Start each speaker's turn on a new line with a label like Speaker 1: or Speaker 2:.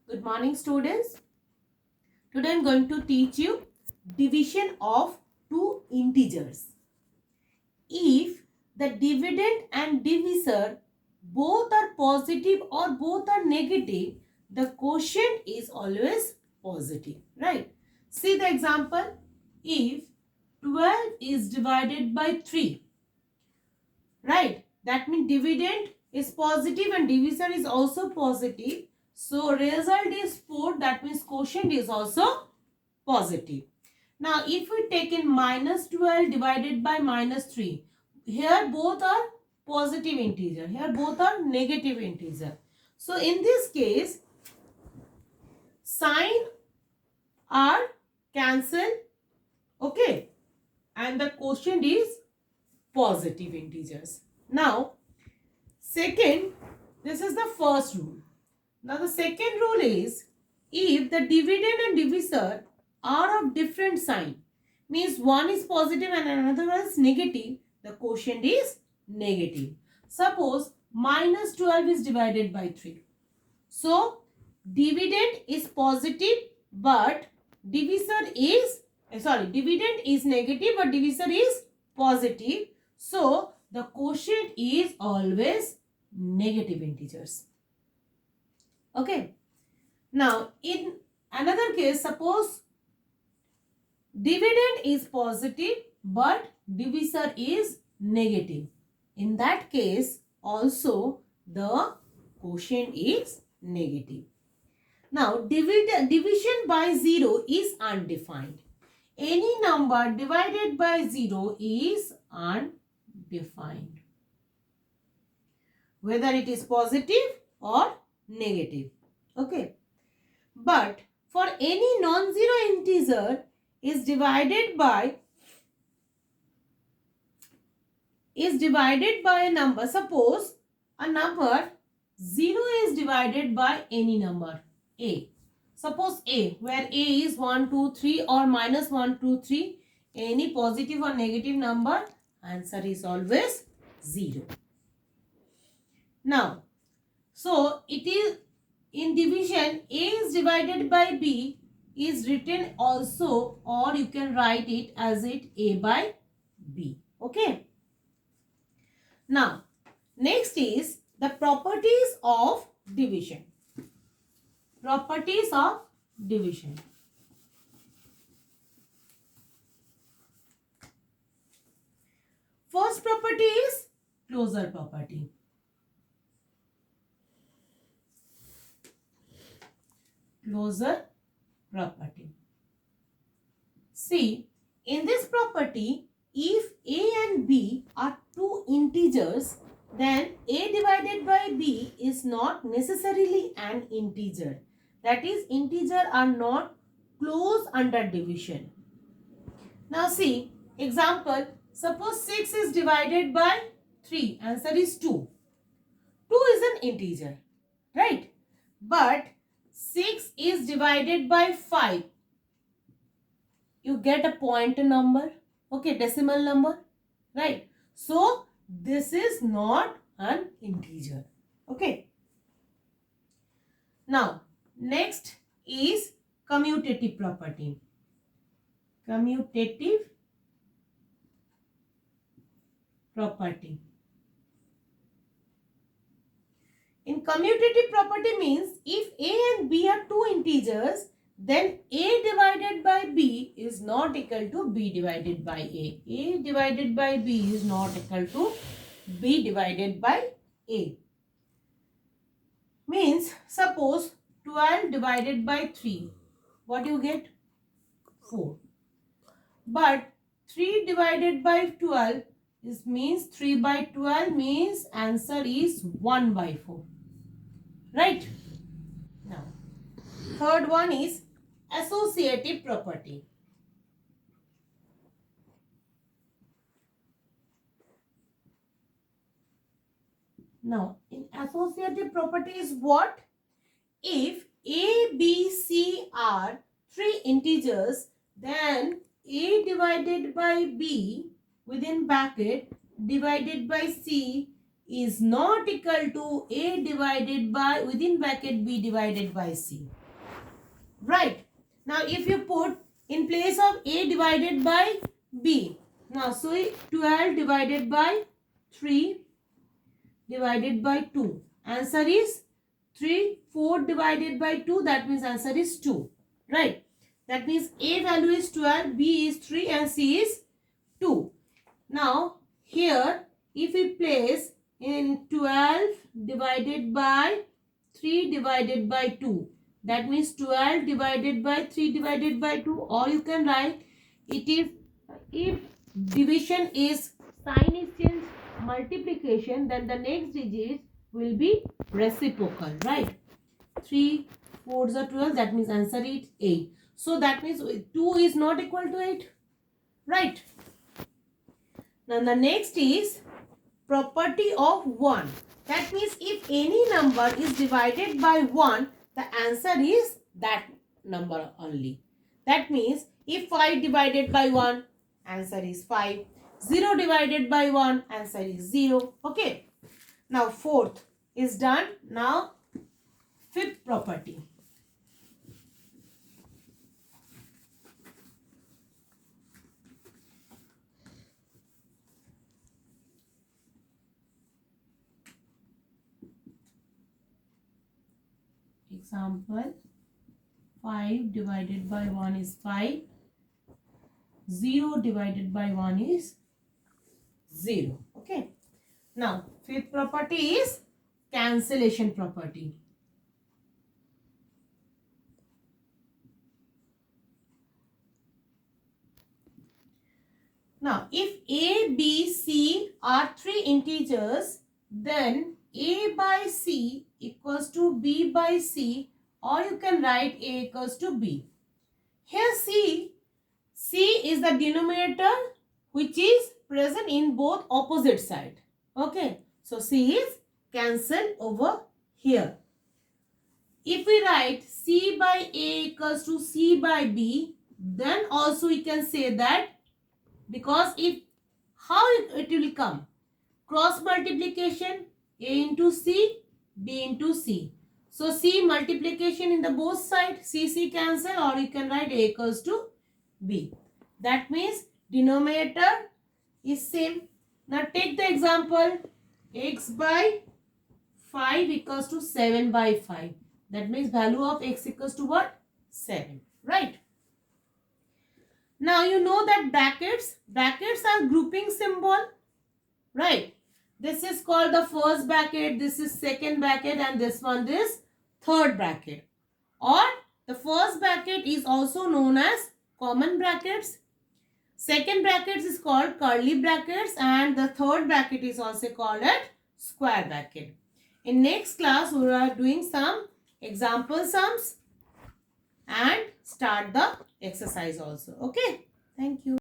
Speaker 1: Good morning, students. Today I am going to teach you division of two integers. If the dividend and divisor both are positive or both are negative, the quotient is always positive, right? See the example. If 12 is divided by 3, right? That means dividend is positive and divisor is also positive. So result is 4. That means quotient is also positive. Now if we take in minus 12 divided by minus 3. Here both are positive integer. Here both are negative integer. So in this case, sign are cancelled. Okay. And the quotient is positive integers. Now, second, this is the first rule. Now, the second rule is if the dividend and divisor are of different sign, means one is positive and another one is negative, the quotient is negative. Suppose minus 12 is divided by 3. So, dividend is positive but divisor is, dividend is negative but divisor is positive. So, the quotient is always negative integers. Okay. Now, in another case, suppose dividend is positive but divisor is negative. In that case, also the quotient is negative. Now, division by 0 is undefined. Any number divided by 0 is undefined, whether it is positive or negative. Okay. But for any non-zero integer is divided by a number. Suppose a number 0 is divided by any number a. Suppose a, where a is 1, 2, 3 or minus 1, 2, 3. Any positive or negative number, answer is always 0. Now, so it is in division, a is divided by b is written also, or you can write it as a by b. Okay. Now, next is the properties of division. Properties of division. First property is closure property. Closure property. See, in this property, if a and b are two integers, then a divided by b is not necessarily an integer. That is, integer are not close under division. Now see, example, suppose 6 is divided by 3, answer is 2. 2 is an integer, right? But 6 is divided by 5. You get a pointer number, okay, decimal number, right? So, this is not an integer, okay? Now, next is commutative property. Commutative property. In commutative property means if a and b are two integers, then a divided by b is not equal to b divided by a. A divided by b is not equal to b divided by a. Means suppose 12 divided by 3. What do you get? 4. But 3 divided by 12 is means 3 by 12 means answer is 1 by 4. Right? Now, third one is associative property. Now, in associative property is what? If a, b, c are three integers, then a divided by b within bracket divided by c is not equal to A divided by within bracket B divided by C. Right. Now if you put in place of A divided by B. Now so 12 divided by 3 divided by 2. Answer is 3. 4 divided by 2. That means answer is 2. Right. That means A value is 12, B is 3 and C is 2. Now here if we place in 12 divided by 3 divided by 2. That means 12 divided by 3 divided by 2, or you can write it is, if division is sign is changed multiplication, then the next digit will be reciprocal, right? 3 4s are 12, that means answer is 8. So that means 2 is not equal to 8, right? Now the next is property of 1. That means if any number is divided by 1, the answer is that number only. That means if 5 divided by 1, answer is 5. 0 divided by 1, answer is 0. Okay. Now fourth is done. Now fifth property. Example, 5 divided by 1 is 5. 0 divided by 1 is 0. Okay. Now, fifth property is cancellation property. Now, if A, B, C are three integers, then A by C equals to B by C, or you can write A equals to B. Here C is the denominator which is present in both opposite side. Okay. So C is cancelled over here. If we write C by A equals to C by B, then also we can say that, because if how it will come? Cross multiplication, A into C, B into C. So C multiplication in the both sides, C cancel, or you can write A equals to B. That means denominator is same. Now take the example, x by 5 equals to 7 by 5. That means value of x equals to what? 7. Right? Now you know that brackets are grouping symbol. Right? This is called the first bracket, this is second bracket, and this one is third bracket. Or the first bracket is also known as common brackets. Second brackets is called curly brackets, and the third bracket is also called as square bracket. In next class, we are doing some example sums and start the exercise also. Okay. Thank you.